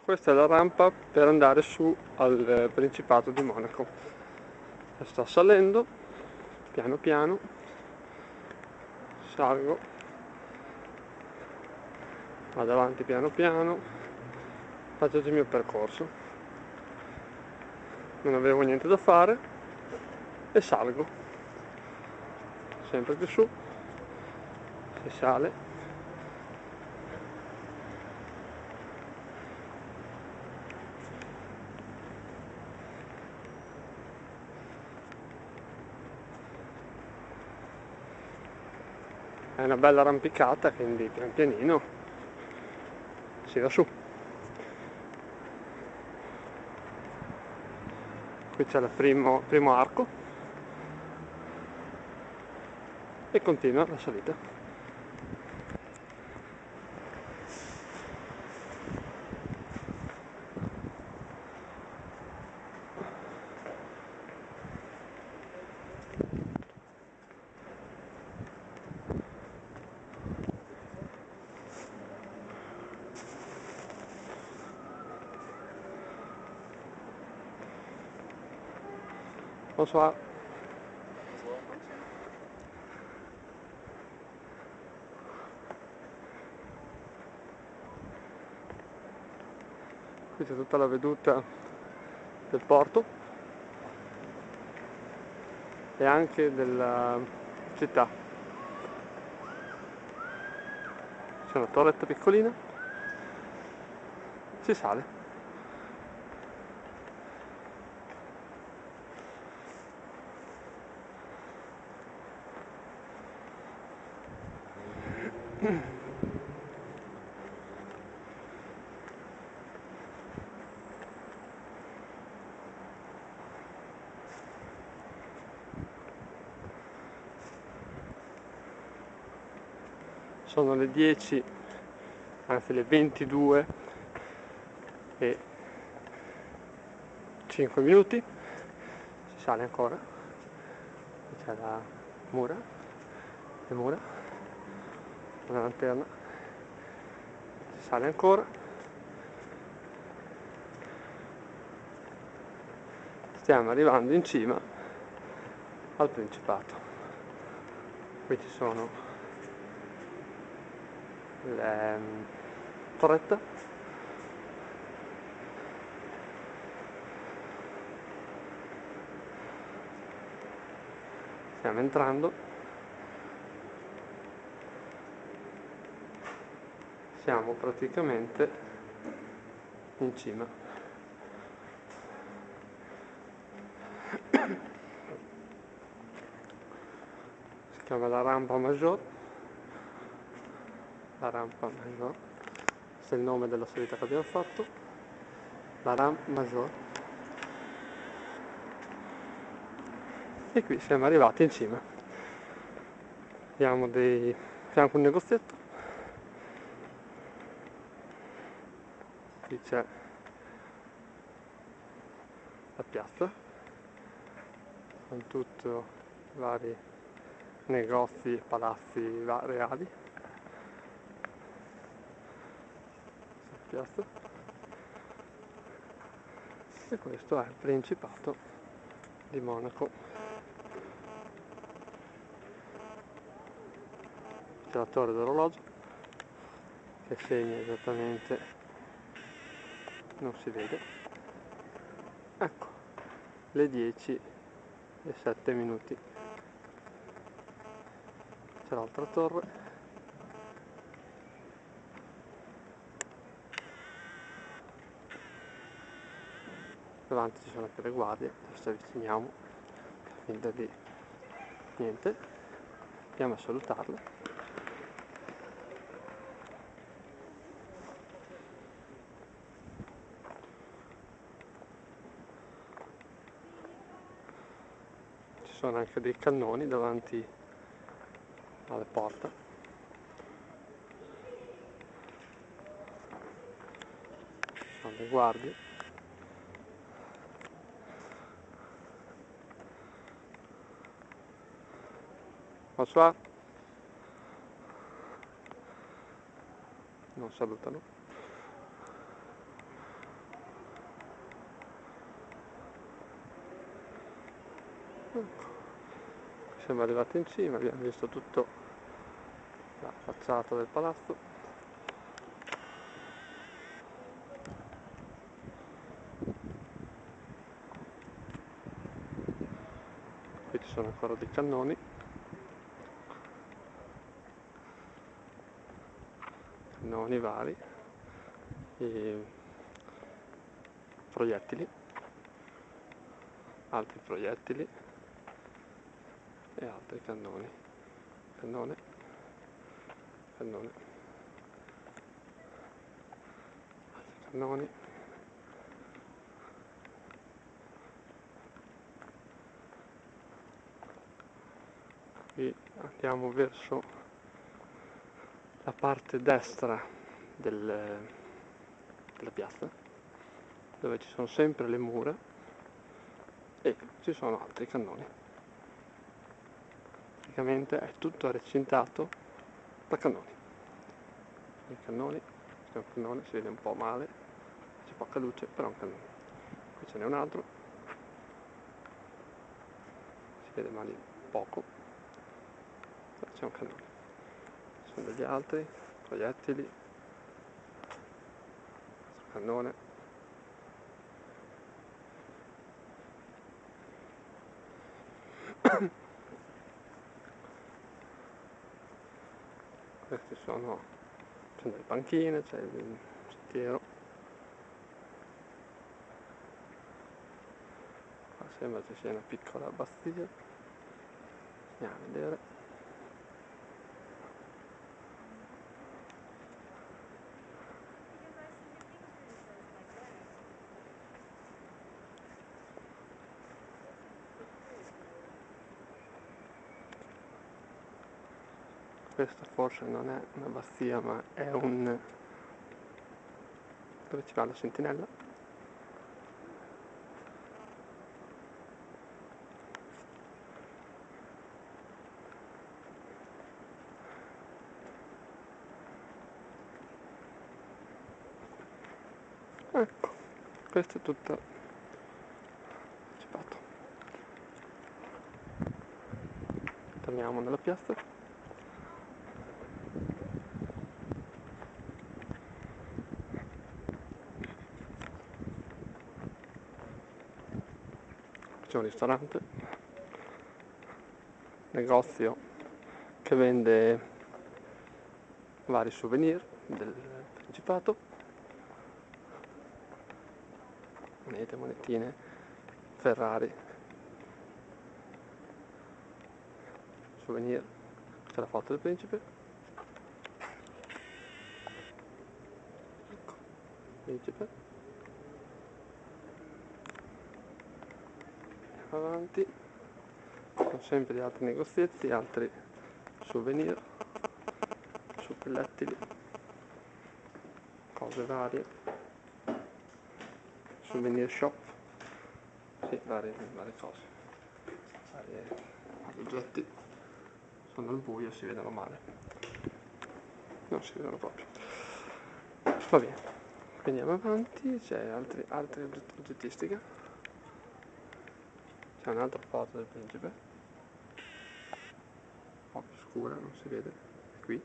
Questa è la rampa per andare su al Principato di Monaco. Sto salendo piano piano, salgo, vado avanti piano piano, faccio il mio percorso. Non avevo niente da fare e salgo sempre più su, si sale. È una bella arrampicata, quindi pian pianino si va su. Qui c'è il primo arco e continua la salita. Bonsoir. Qui c'è tutta la veduta del porto e anche della città. C'è una torretta piccolina, si sale. Sono le 10, anzi le 22 e 5 minuti, si sale ancora, c'è la mura, le mura, una lanterna, si sale ancora, stiamo arrivando in cima al Principato. Qui ci sono le torrette, stiamo entrando, siamo praticamente in cima. Si chiama la rampa Major, questo è il nome della salita che abbiamo fatto, la rampa Major. E qui siamo arrivati in cima. Abbiamo fianco un negozietto, qui c'è la piazza con tutti i vari negozi e palazzi reali. Piazza. E questo è il Principato di Monaco. C'è la torre d'orologio che segna esattamente, non si vede, ecco, le 10 e 7 minuti. C'è l'altra torre, davanti ci sono anche le guardie, adesso avviciniamo, finta di niente, andiamo a salutarle. Ci sono anche dei cannoni davanti alle porte. Ci sono le guardie. Bonsoir. Non salutano. Siamo arrivati in cima, abbiamo visto tutta la facciata del palazzo. Qui ci sono ancora dei cannoni, vari, e proiettili, altri proiettili e altri cannoni, cannone, altri cannoni. Qui andiamo verso la parte destra della piazza, dove ci sono sempre le mura e ci sono altri cannoni. Praticamente è tutto recintato da cannoni. I cannoni, c'è un cannone, si vede un po' male, c'è poca luce, però è un cannone. Qui ce n'è un altro, si vede male poco, però c'è un cannone. Ci sono degli altri proiettili, cannone. Questi sono, c'è delle panchine, c'è il sentiero. Qua sembra ci sia una piccola abbazia, andiamo a vedere. Questa forse non è un'abbazia, ma è un... dove ci va la sentinella. Ecco, questo è tutto il Principato. Torniamo nella piazza. C'è un ristorante, negozio che vende vari souvenir del Principato, monete, monetine, Ferrari, souvenir, c'è la foto del principe, ecco, principe. Avanti, con sempre di altri negozietti, altri souvenir, suppellettili, cose varie, souvenir shop, sì, varie cose, vari oggetti. Sono al buio, si vedono male, non si vedono proprio. Va bene, quindi andiamo avanti, c'è altre oggettistica. C'è un'altra foto del principe, un po' più scura, non si vede, qui,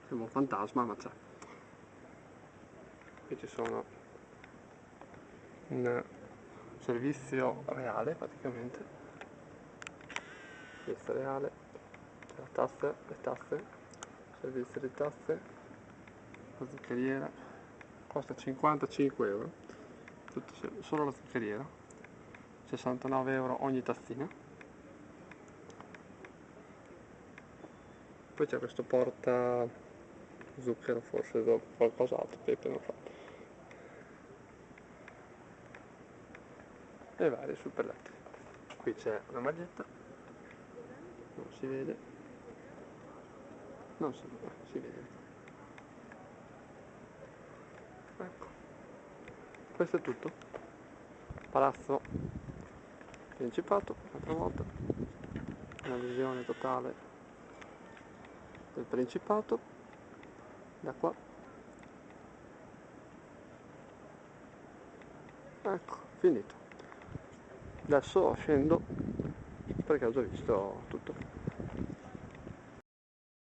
sembra un fantasma ma c'è. Qui ci sono un servizio reale praticamente, servizio reale, c'è la tassa, le tasse, servizio di tasse, la zuccheriera, costa 55 euro, solo la zuccheriera. 69 euro ogni tazzina. Poi c'è questo porta zucchero, forse qualcos'altro, pepe, non so. E vari suppelletti. Qui c'è una maglietta, non si vede, non si vede. Ecco, questo è tutto. Palazzo Principato, un'altra volta, una visione totale del Principato, da qua. Ecco, finito. Adesso scendo perché ho già visto tutto.